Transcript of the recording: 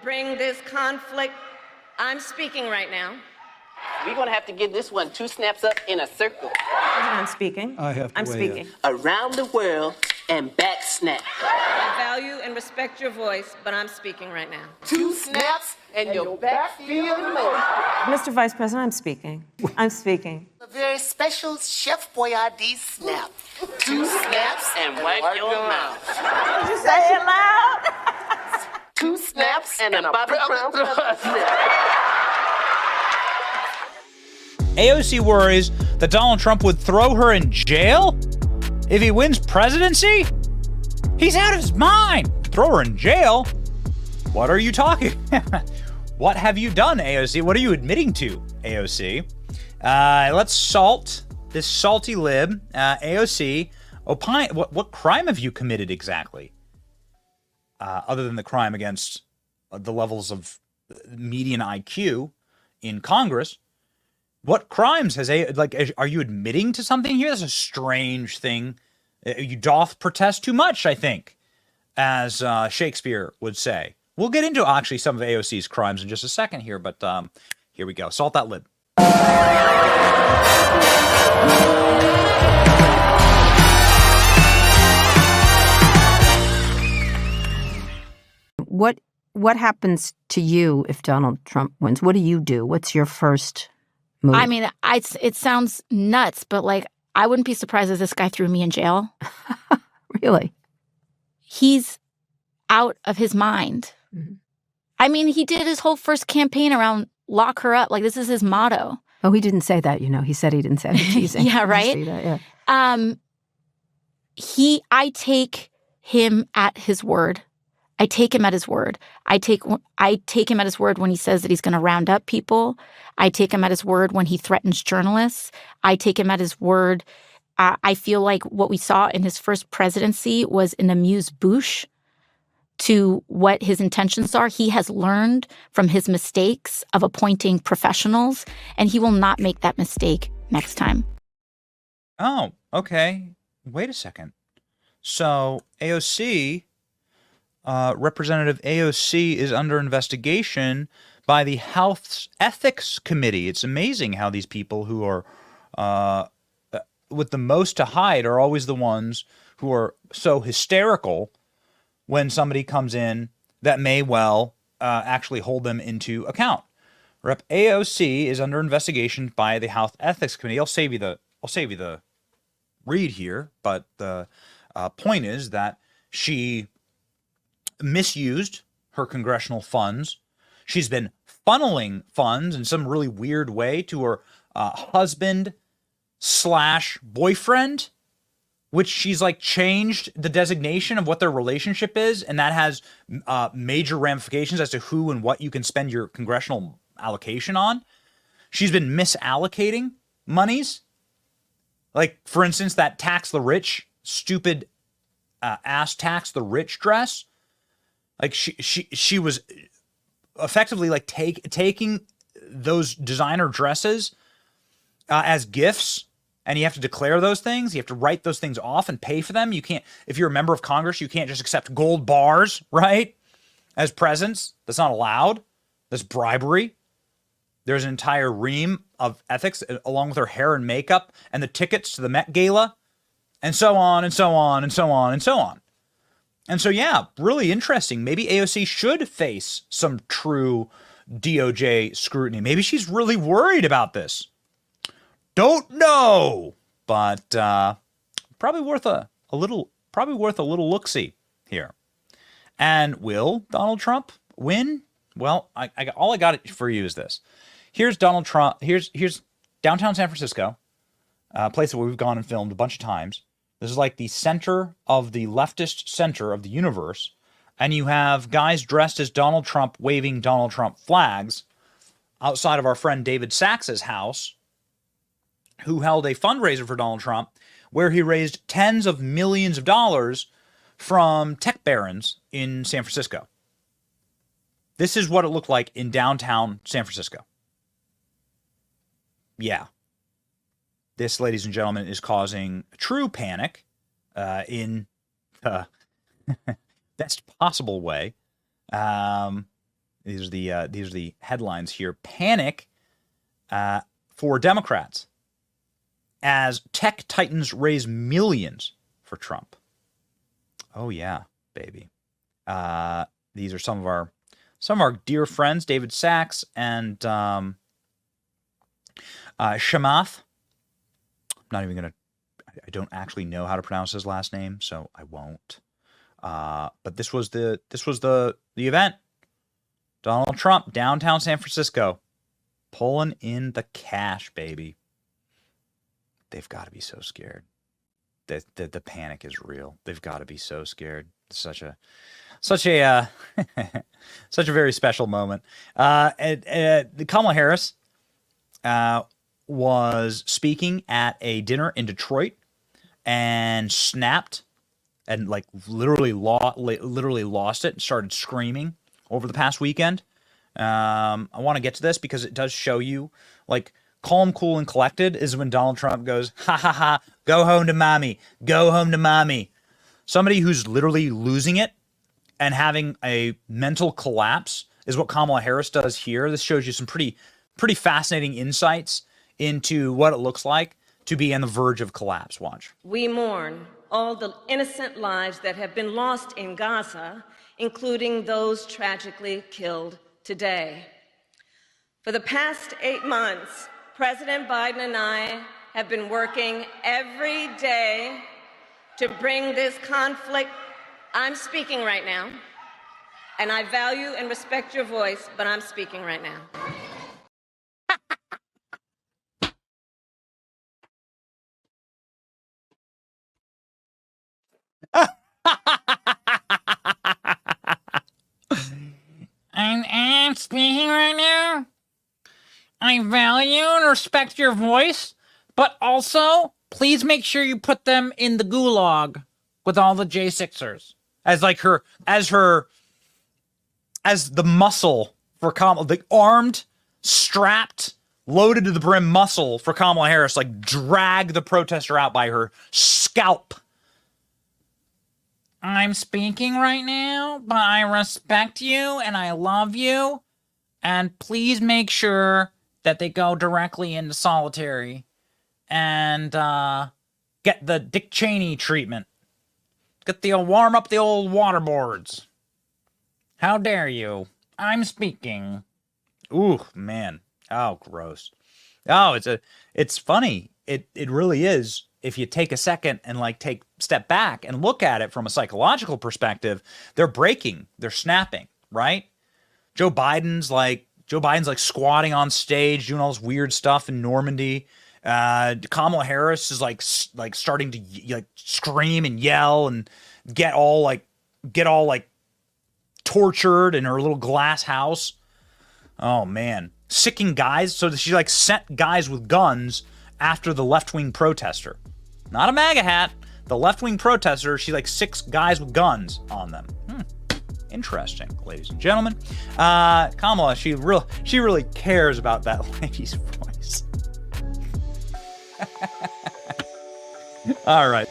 bring this conflict. I'm speaking right now. We're going to have to give this one 2 snaps up in a circle. I'm speaking. I'm speaking. Around the world and back snap. I value and respect your voice, but I'm speaking right now. 2 snaps and your back feel low. Mr. Vice President, I'm speaking. I'm speaking. A very special Chef Boyardee snap. 2 snaps and wipe your mouth. Did you say it loud? 2 snaps and a Bobby Brown snap. AOC worries that Donald Trump would throw her in jail if he wins presidency? He's out of his mind. Throw her in jail? What are you talking? What have you done, AOC? What are you admitting to, AOC? Let's salt this salty lib. AOC, opine, what crime have you committed exactly? Other than the crime against the levels of median IQ in Congress, what crimes has are you admitting to something here? That's a strange thing. You doth protest too much, I think, as Shakespeare would say. We'll get into actually some of AOC's crimes in just a second here, but here we go. Salt that lid. What happens to you if Donald Trump wins? What do you do? What's your first move? I mean, it sounds nuts, but like I wouldn't be surprised if this guy threw me in jail. Really? He's out of his mind. Mm-hmm. I mean, he did his whole first campaign around lock her up. Like, this is his motto. Oh, he didn't say that, He said he didn't say that. Teasing. Yeah, right? I see that, yeah. I take him at his word. I take him at his word. I take him at his word when he says that he's going to round up people. I take him at his word when he threatens journalists. I take him at his word. I feel like what we saw in his first presidency was an amuse-bouche to what his intentions are. He has learned from his mistakes of appointing professionals, and he will not make that mistake next time. Oh, okay. Wait a second. So AOC... Representative AOC is under investigation by the House Ethics Committee. It's amazing how these people who are with the most to hide are always the ones who are so hysterical when somebody comes in that may well actually hold them into account. Rep. AOC is under investigation by the House Ethics Committee. I'll save you the read here, but the point is that she misused her congressional funds. She's been funneling funds in some really weird way to her husband/boyfriend, which she's like changed the designation of what their relationship is, and that has major ramifications as to who and what you can spend your congressional allocation on. She's been misallocating monies. Like, for instance, that tax the rich, stupid ass tax the rich dress. Like she was effectively like taking those designer dresses as gifts, and you have to declare those things. You have to write those things off and pay for them. You can't, if you're a member of Congress, you can't just accept gold bars, right, as presents. That's not allowed. That's bribery. There's an entire ream of ethics along with her hair and makeup and the tickets to the Met Gala, and so on and so on and so on and so on. And so, yeah, really interesting. Maybe AOC should face some true DOJ scrutiny. Maybe she's really worried about this. Don't know, but probably worth a little look-see here. And will Donald Trump win? Well, all I got for you is this. Here's Donald Trump. Here's downtown San Francisco, a place where we've gone and filmed a bunch of times. This is like the center of the leftist center of the universe. And you have guys dressed as Donald Trump waving Donald Trump flags outside of our friend David Sachs's house, who held a fundraiser for Donald Trump where he raised tens of millions of dollars from tech barons in San Francisco. This is what it looked like in downtown San Francisco. Yeah. This, ladies and gentlemen, is causing true panic in the best possible way. These are the headlines here. Panic for Democrats as tech titans raise millions for Trump. Oh yeah, baby. These are some of our dear friends, David Sachs and Shamath. I'm not even gonna. I don't actually know how to pronounce his last name, so I won't. But this was the event. Donald Trump, downtown San Francisco, pulling in the cash, baby. They've got to be so scared. The panic is real. They've got to be so scared. It's such a such a very special moment. Kamala Harris was speaking at a dinner in Detroit and snapped and like literally lost it and started screaming over the past weekend. I want to get to this because it does show you like calm, cool, and collected is when Donald Trump goes, ha ha ha, go home to mommy, go home to mommy. Somebody who's literally losing it and having a mental collapse is what Kamala Harris does here. This shows you some pretty fascinating insights into what it looks like to be on the verge of collapse. Watch. We mourn all the innocent lives that have been lost in Gaza, including those tragically killed today. For the past 8 months, President Biden and I have been working every day to bring this conflict. I'm speaking right now, and I value and respect your voice, but I'm speaking right now. I'm speaking right now. I value and respect your voice, but also please make sure you put them in the gulag with all the J6ers As the muscle for Kamala, the armed, strapped, loaded to the brim muscle for Kamala Harris, like drag the protester out by her scalp. I'm speaking right now, but I respect you and I love you. And please make sure that they go directly into solitary and get the Dick Cheney treatment. Warm up the old waterboards. How dare you? I'm speaking. Ooh, man. Oh, gross. Oh, it's funny. It really is. If you take a second and step back and look at it from a psychological perspective, they're breaking, they're snapping, right? Joe Biden's like squatting on stage, doing all this weird stuff in Normandy. Kamala Harris is like starting to scream and yell and get all tortured in her little glass house. Oh man, sicking guys. So she sent guys with guns after the left-wing protester. Not a MAGA hat. The left-wing protester, she six guys with guns on them. Interesting, ladies and gentlemen. Kamala, she really cares about that lady's voice. All right.